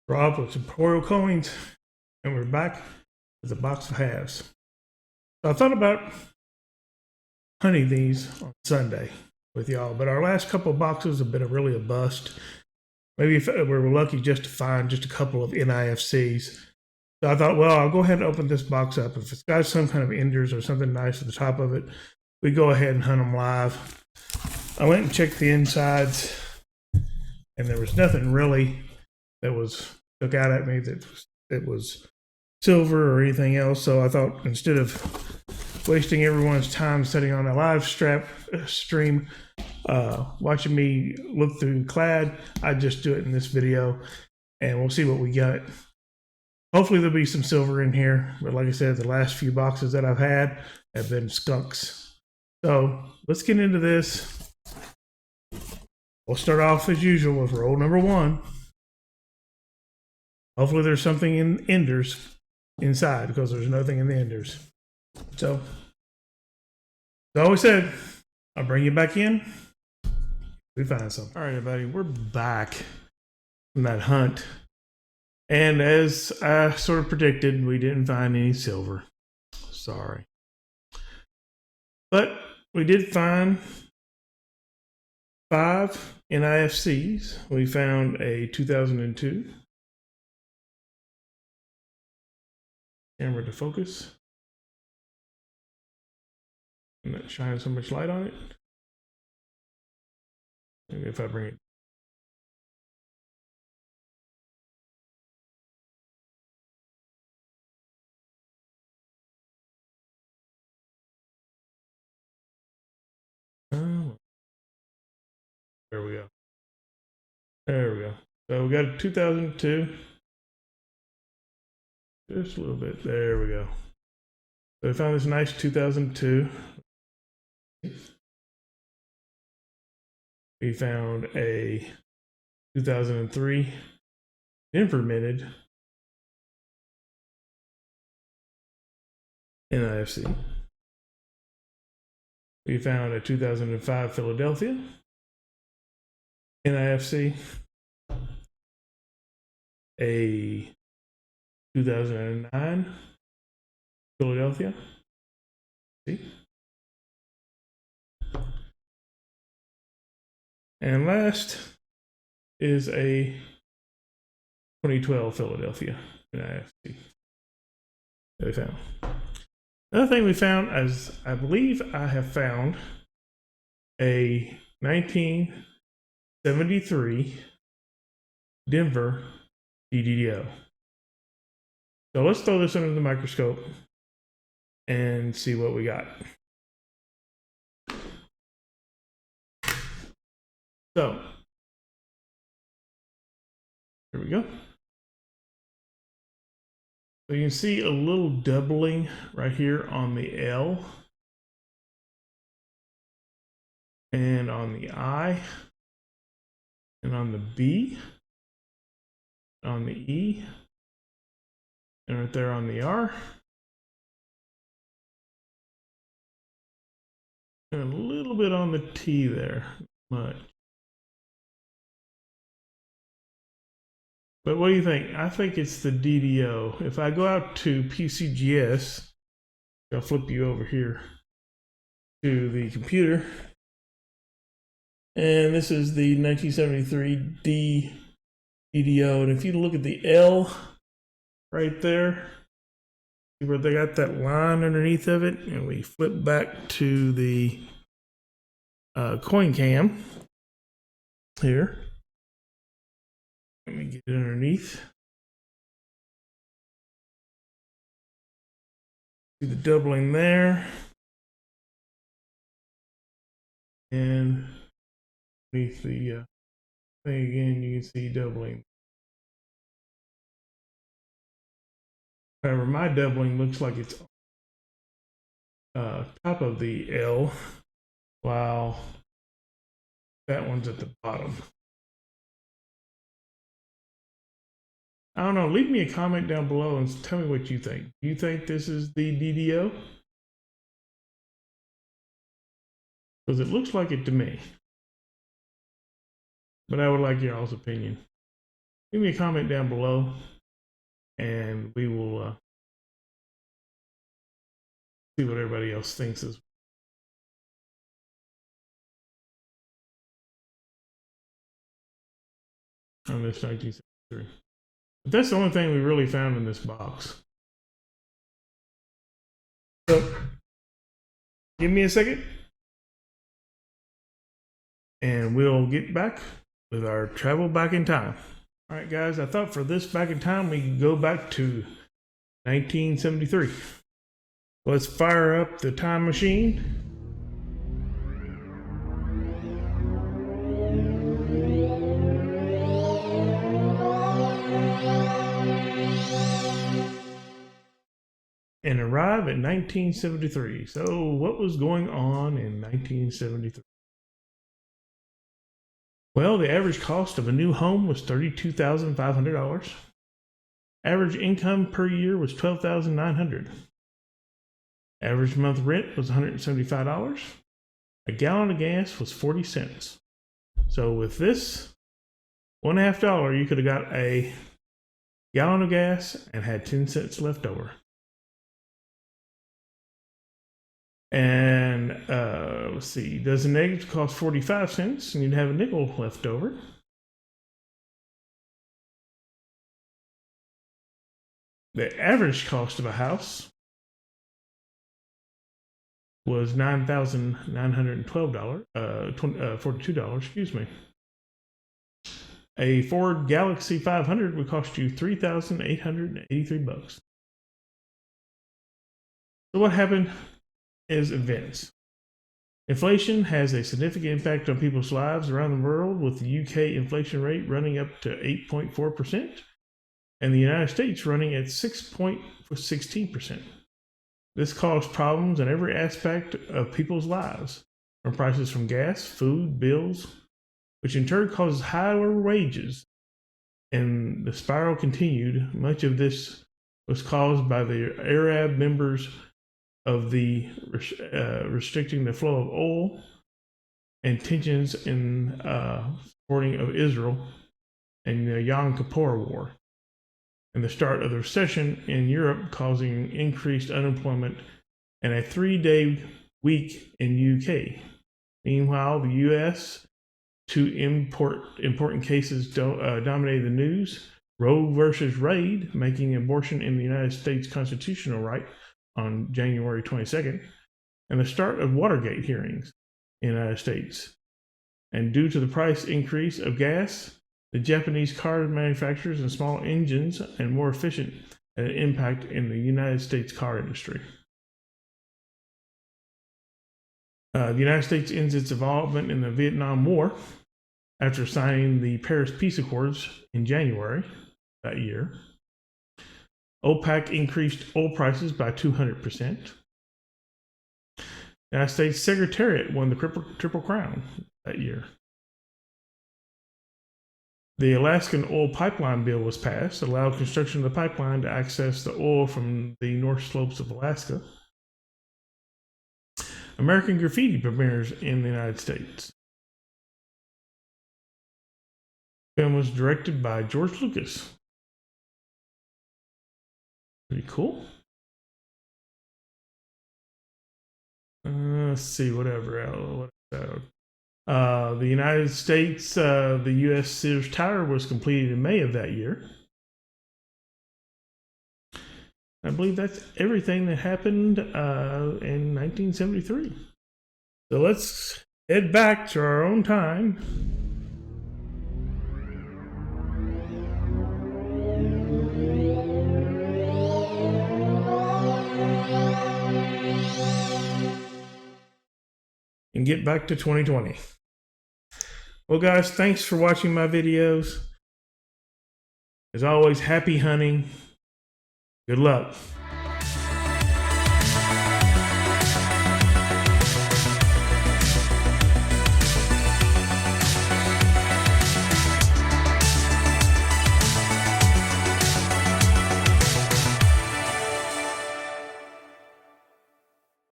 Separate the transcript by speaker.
Speaker 1: Rob with TemporalCoins, and we're back with a box of halves. So I thought about hunting these on Sunday with y'all, but our last couple of boxes have been really a bust. Maybe if we were lucky just to find just a couple of NIFCs. So I thought, well, I'll go ahead and open this box up. If it's got some kind of enders or something nice at the top of it, we go ahead and hunt them live. I went and checked the insides, and there was nothing really that was stuck out at me that it was silver or anything else. So I thought instead of wasting everyone's time sitting on a live stream watching me look through clad, I'd just do it in this video and we'll see what we got. Hopefully there'll be some silver in here, but like I said, the last few boxes that I've had have been skunks. So let's get into this. We'll start off as usual with roll number one. Hopefully there's something in enders inside, because there's nothing in the enders. So, as I always said, I'll bring you back in if we find something. All right, everybody, we're back from that hunt. And as I sort of predicted, we didn't find any silver. Sorry. But we did find 5 NIFCs. We found a 2002. Camera to focus. I'm not shining so much light on it. Maybe if I bring it. Oh, there we go. There we go. So we got a 2002. Just a little bit. There we go. So I found this nice 2002. We found a 2003 Denver minted NIFC. We found a 2005 Philadelphia NIFC. A 2009 Philadelphia. See? And last is a 2012 Philadelphia NIFC that we found. Another thing we found is, I believe I have found a 1973 Denver DDO. So let's throw this under the microscope and see what we got. So here we go. So you can see a little doubling right here on the L and on the I and on the B, on the E, and right there on the R, and a little bit on the T there, much. But what do you think? I think it's the DDO. If I go out to PCGS, I'll flip you over here to the computer. And this is the 1973 DDO. And if you look at the L right there, see where they got that line underneath of it? And we flip back to the coin cam here. Let me get it underneath. See the doubling there. And underneath the thing again, you can see doubling. However, my doubling looks like it's top of the L, while that one's at the bottom. I don't know. Leave me a comment down below and tell me what you think. Do you think this is the DDO? Because it looks like it to me. But I would like y'all's opinion. Leave me a comment down below, and we will see what everybody else thinks is on this 1973. But that's the only thing we really found in this box. So, give me a second, and we'll get back with our travel back in time. All right, guys, I thought for this back in time, we could go back to 1973. Let's fire up the time machine. And arrive at 1973. So, what was going on in 1973? Well, the average cost of a new home was $32,500. Average income per year was $12,900. Average month rent was $175. A gallon of gas was 40 cents. So with this $1.50, you could have got a gallon of gas and had 10 cents left over. And let's see, dozen eggs cost 45 cents, and you'd have a nickel left over. The average cost of a house was $9,912, $42, excuse me. A Ford Galaxy 500 would cost you $3,883. So what happened is events. Inflation has a significant impact on people's lives around the world, with the UK inflation rate running up to 8.4% and the United States running at 6.16%. This caused problems in every aspect of people's lives, from prices from gas, food, bills, which in turn causes higher wages. And the spiral continued. Much of this was caused by the Arab members of the restricting the flow of oil and tensions in supporting of Israel and the Yom Kippur War, and the start of the recession in Europe, causing increased unemployment and a 3-day week in UK. Meanwhile, the US, two important cases dominated the news: Roe versus Wade, making abortion in the United States constitutional right on January 22nd, and the start of Watergate hearings in the United States. And due to the price increase of gas, the Japanese car manufacturers and small engines and more efficient had an impact in the United States car industry. The United States ends its involvement in the Vietnam War after signing the Paris Peace Accords in January that year. OPEC increased oil prices by 200%. The United States Secretariat won the Triple Crown that year. The Alaskan Oil Pipeline Bill was passed, allowed construction of the pipeline to access the oil from the North Slopes of Alaska. American Graffiti premieres in the United States. The film was directed by George Lucas. Pretty cool. Let's see, whatever else. The United States, the U.S. Sears Tower was completed in May of that year. I believe that's everything that happened in 1973. So let's head back to our own time. And get back to 2020. Well, guys, thanks for watching my videos. As always, happy hunting. Good luck.